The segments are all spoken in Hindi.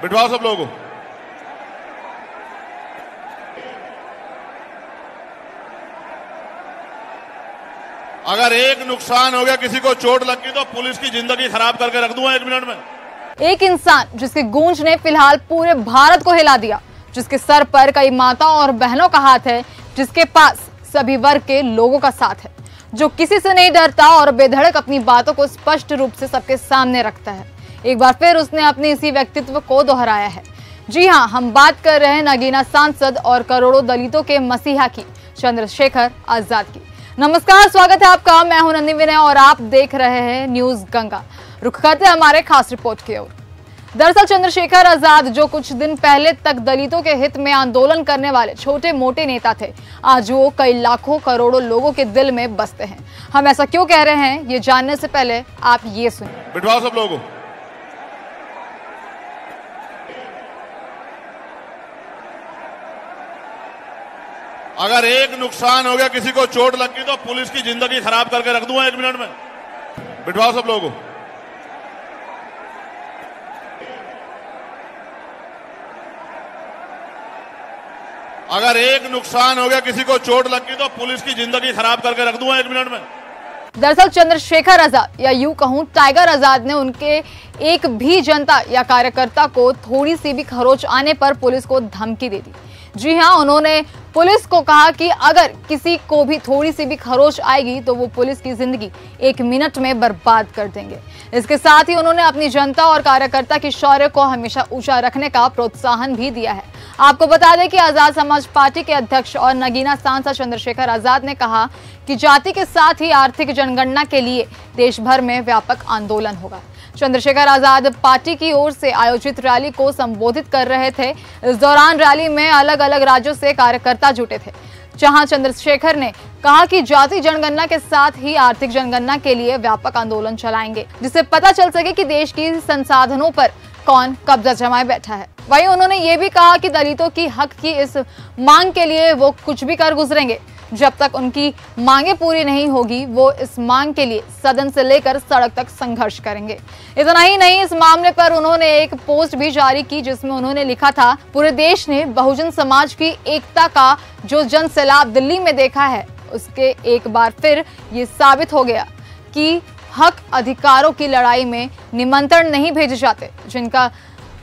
बिठवाओ सब लोगों को। अगर एक नुकसान हो गया, किसी को चोट लग गई तो पुलिस की जिंदगी खराब करके रख दूंगा 1 मिनट में। एक इंसान जिसकी गूंज ने फिलहाल पूरे भारत को हिला दिया, जिसके सर पर कई माताओं और बहनों का हाथ है, जिसके पास सभी वर्ग के लोगों का साथ है, जो किसी से नहीं डरता और बेधड़क अपनी बातों को स्पष्ट रूप से सबके सामने रखता है। एक बार फिर उसने अपने इसी व्यक्तित्व को दोहराया है। जी हां, हम बात कर रहे हैं नगीना सांसद और करोड़ों दलितों के मसीहा की, चंद्रशेखर आजाद की। नमस्कार, स्वागत है आपका। मैं हूं नंदी विनय और आप देख रहे हैं न्यूज गंगा। रुख करते हैं हमारे खास रिपोर्ट की ओर। दरअसल चंद्रशेखर आजाद, जो कुछ दिन पहले तक दलितों के हित में आंदोलन करने वाले छोटे मोटे नेता थे, आज वो कई लाखों करोड़ों लोगों के दिल में बसते हैं। हम ऐसा क्यों कह रहे हैं, ये जानने से पहले आप ये सुनिए। बिठवाओ सब लोगों को। अगर एक नुकसान हो गया, किसी को चोट लग गई तो पुलिस की जिंदगी खराब करके रख दूंगा 1 मिनट में। बिठवाओ सब लोगों को। अगर एक नुकसान हो गया, किसी को चोट लग गई तो पुलिस की जिंदगी खराब करके रख दूंगा 1 मिनट में। दरअसल चंद्रशेखर आजाद, या यूं कहूं टाइगर आजाद, ने उनके एक भी जनता या कार्यकर्ता को थोड़ी सी भी खरोच आने पर पुलिस को धमकी दे दी। जी हां, उन्होंने पुलिस को कहा कि अगर किसी को भी थोड़ी सी भी खरोच आएगी तो वो पुलिस की जिंदगी 1 मिनट में बर्बाद कर देंगे। इसके साथ ही उन्होंने अपनी जनता और कार्यकर्ता की शौर्य को हमेशा ऊंचा रखने का प्रोत्साहन भी दिया है। आपको बता दें कि आजाद समाज पार्टी के अध्यक्ष और नगीना सांसद चंद्रशेखर आजाद ने कहा कि जाति के साथ ही आर्थिक जनगणना के लिए देश भर में व्यापक आंदोलन होगा। चंद्रशेखर आजाद पार्टी की ओर से आयोजित रैली को संबोधित कर रहे थे। इस दौरान रैली में अलग अलग राज्यों से कार्यकर्ता जुटे थे, जहां चंद्रशेखर ने कहा कि जाति जनगणना के साथ ही आर्थिक जनगणना के लिए व्यापक आंदोलन चलाएंगे, जिससे पता चल सके कि देश की संसाधनों पर कौन कब्जा जमाए बैठा है। वहीं उन्होंने ये भी कहा कि दलितों की हक की इस मांग के लिए वो कुछ भी कर गुजरेंगे। जब तक उनकी मांगे पूरी नहीं होगी, वो इस मांग के लिए सदन से लेकर सड़क तक संघर्ष करेंगे। इतना ही नहीं, इस मामले पर उन्होंने एक पोस्ट भी जारी की, जिसमें उन्होंने लिखा था, पूरे देश ने बहुजन समाज की एकता का जो जन सैलाब दिल्ली में देखा है, उसके एक बार फिर ये साबित हो गया कि हक अधिकारों की लड़ाई में निमंत्रण नहीं भेजे जाते। जिनका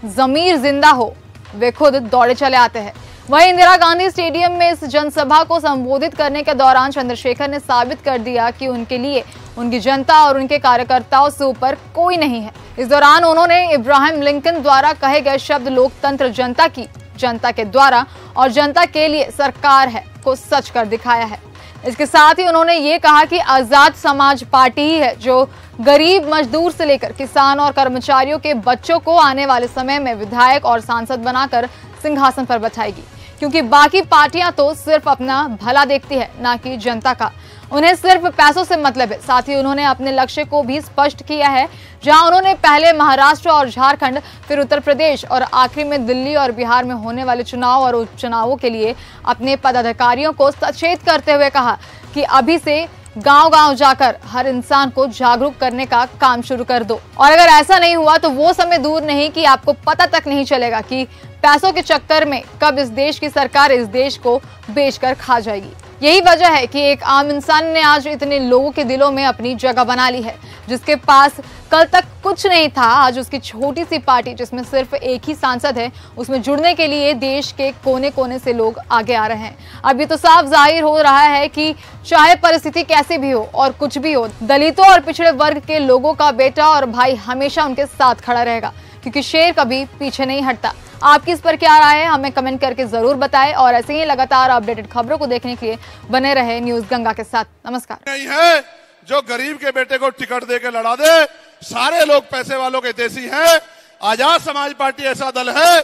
जमीर जिंदा हो वे खुद दौड़े चले आते हैं। वहीं इंदिरा गांधी स्टेडियम में इस जनसभा को संबोधित करने के दौरान चंद्रशेखर ने साबित कर दिया कि उनके लिए उनकी जनता और उनके कार्यकर्ताओं से ऊपर कोई नहीं है। इस दौरान उन्होंने इब्राहिम लिंकन द्वारा कहे गए शब्द लोकतंत्र जनता की, जनता के द्वारा और जनता के लिए सरकार है को सच कर दिखाया है। इसके साथ ही उन्होंने ये कहा कि आजाद समाज पार्टी ही है जो गरीब मजदूर से लेकर किसान और कर्मचारियों के बच्चों को आने वाले समय में विधायक और सांसद बनाकर सिंहासन पर बैठाएगी, क्योंकि बाकी पार्टियां तो सिर्फ अपना भला देखती है, ना कि जनता का। उन्हें सिर्फ पैसों से मतलब है। साथ ही उन्होंने अपने लक्ष्य को भी स्पष्ट किया है, जहां उन्होंने पहले महाराष्ट्र और झारखंड, फिर उत्तर प्रदेश और आखिरी में दिल्ली और बिहार में होने वाले चुनाव और उपचुनावों के लिए अपने पदाधिकारियों को सचेत करते हुए कहा कि अभी से गांव-गांव जाकर हर इंसान को जागरूक करने का काम शुरू कर दो। और अगर ऐसा नहीं हुआ तो वो समय दूर नहीं कि आपको पता तक नहीं चलेगा कि पैसों के चक्कर में कब इस देश की सरकार इस देश को बेचकर खा जाएगी। यही वजह है कि एक आम इंसान ने आज इतने लोगों के दिलों में अपनी जगह बना ली है। जिसके पास कल तक कुछ नहीं था, आज उसकी छोटी सी पार्टी जिसमें सिर्फ एक ही सांसद है, उसमें जुड़ने के लिए देश के कोने कोने से लोग आगे आ रहे हैं। अब ये तो साफ जाहिर हो रहा है कि चाहे परिस्थिति कैसे भी हो और कुछ भी हो, दलितों और पिछड़े वर्ग के लोगों का बेटा और भाई हमेशा उनके साथ खड़ा रहेगा, क्योंकि शेर कभी पीछे नहीं हटता। आपकी इस पर क्या राय है, हमें कमेंट करके जरूर बताएं और ऐसे ही लगातार अपडेटेड खबरों को देखने के लिए बने रहे न्यूज गंगा के साथ। नमस्कार। नहीं है जो गरीब के बेटे को टिकट दे के लड़ा दे, सारे लोग पैसे वालों के देसी हैं। आजाद समाज पार्टी ऐसा दल है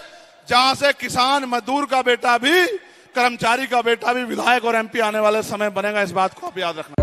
जहां से किसान मजदूर का बेटा भी, कर्मचारी का बेटा भी विधायक और एमपी आने वाले समय बनेगा। इस बात को आप याद रखना।